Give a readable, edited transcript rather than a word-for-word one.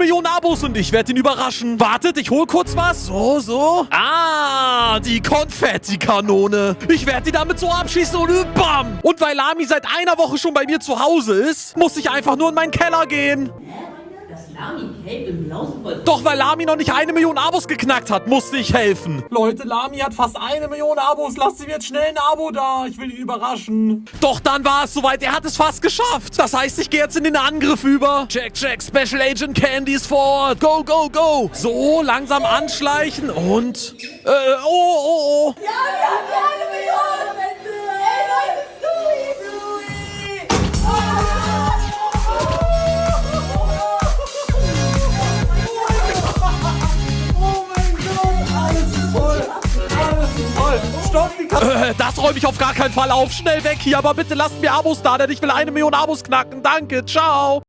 Million Abos und ich werde ihn überraschen. Wartet, ich hol kurz was. So. Ah, die Konfettikanone. Ich werde die damit so abschießen und bam. Und weil Lami seit einer Woche schon bei mir zu Hause ist, muss ich einfach nur in meinen Keller gehen. Das Lami-Cape im Lausenvoll. Doch weil Lami noch nicht 1 Million Abos geknackt hat, musste ich helfen. Leute, Lami hat fast 1 Million Abos. Lasst ihm jetzt schnell ein Abo da. Ich will ihn überraschen. Doch dann war es soweit. Er hat es fast geschafft. Das heißt, ich gehe jetzt in den Angriff über. Check. Special Agent Candy ist vor Ort. Go. So, langsam anschleichen und... Oh. Ja, wir haben die 1 Million! Ey, Leute, Das räume ich auf gar keinen Fall auf. Schnell weg hier, aber bitte lasst mir Abos da, denn ich will 1 Million Abos knacken. Danke, ciao.